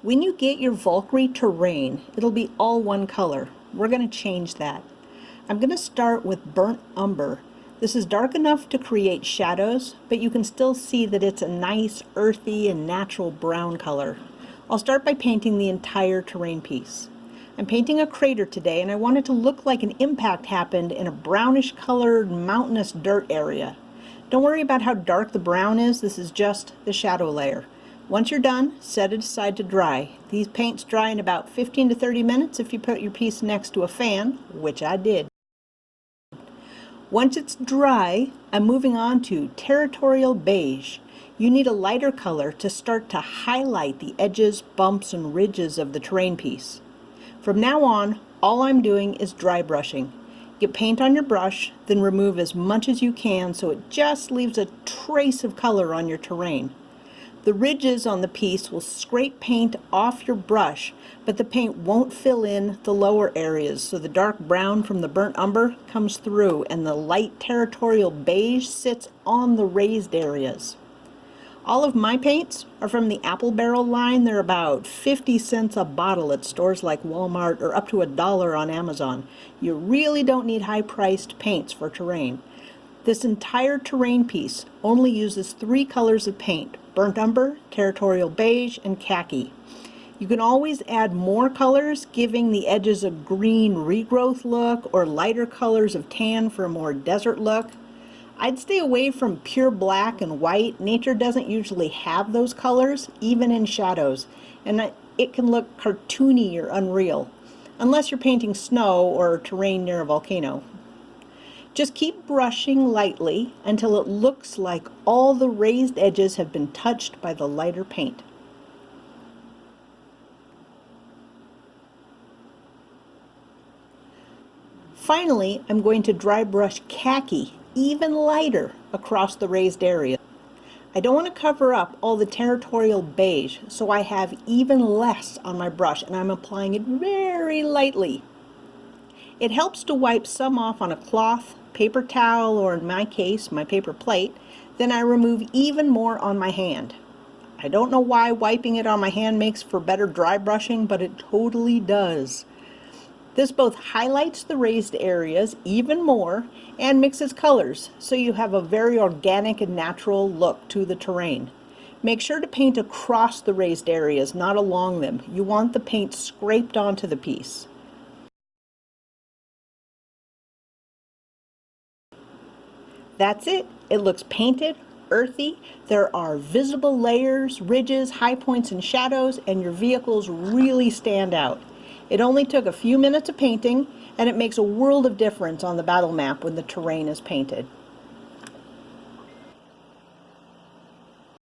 When you get your Valkyrie terrain, it'll be all one color. We're going to change that. I'm going to start with Burnt Umber. This is dark enough to create shadows, but you can still see that it's a nice, earthy, and natural brown color. I'll start by painting the entire terrain piece. I'm painting a crater today, and I want it to look like an impact happened in a brownish colored mountainous dirt area. Don't worry about how dark the brown is, this is just the shadow layer. Once you're done, set it aside to dry. These paints dry in about 15 to 30 minutes if you put your piece next to a fan, which I did. Once it's dry, I'm moving on to Territorial Beige. You need a lighter color to start to highlight the edges, bumps, and ridges of the terrain piece. From now on, all I'm doing is dry brushing. Get paint on your brush, then remove as much as you can so it just leaves a trace of color on your terrain. The ridges on the piece will scrape paint off your brush, but the paint won't fill in the lower areas, so the dark brown from the burnt umber comes through and the light territorial beige sits on the raised areas. All of my paints are from the Apple Barrel line. They're about 50 cents a bottle at stores like Walmart or up to $1 on Amazon. You really don't need high-priced paints for terrain. This entire terrain piece only uses 3 colors of paint: burnt umber, territorial beige, and khaki. You can always add more colors, giving the edges a green regrowth look or lighter colors of tan for a more desert look. I'd stay away from pure black and white. Nature doesn't usually have those colors, even in shadows, and it can look cartoony or unreal, unless you're painting snow or terrain near a volcano. Just keep brushing lightly until it looks like all the raised edges have been touched by the lighter paint. Finally, I'm going to dry brush khaki even lighter across the raised area. I don't want to cover up all the territorial beige, so I have even less on my brush and I'm applying it very lightly. It helps to wipe some off on a cloth, paper towel, or in my case, my paper plate. Then I remove even more on my hand. I don't know why wiping it on my hand makes for better dry brushing, but it totally does. This both highlights the raised areas even more and mixes colors, so you have a very organic and natural look to the terrain. Make sure to paint across the raised areas, not along them. You want the paint scraped onto the piece. That's it. It looks painted, earthy. There are visible layers, ridges, high points, and shadows, and your vehicles really stand out. It only took a few minutes of painting, and it makes a world of difference on the battle map when the terrain is painted.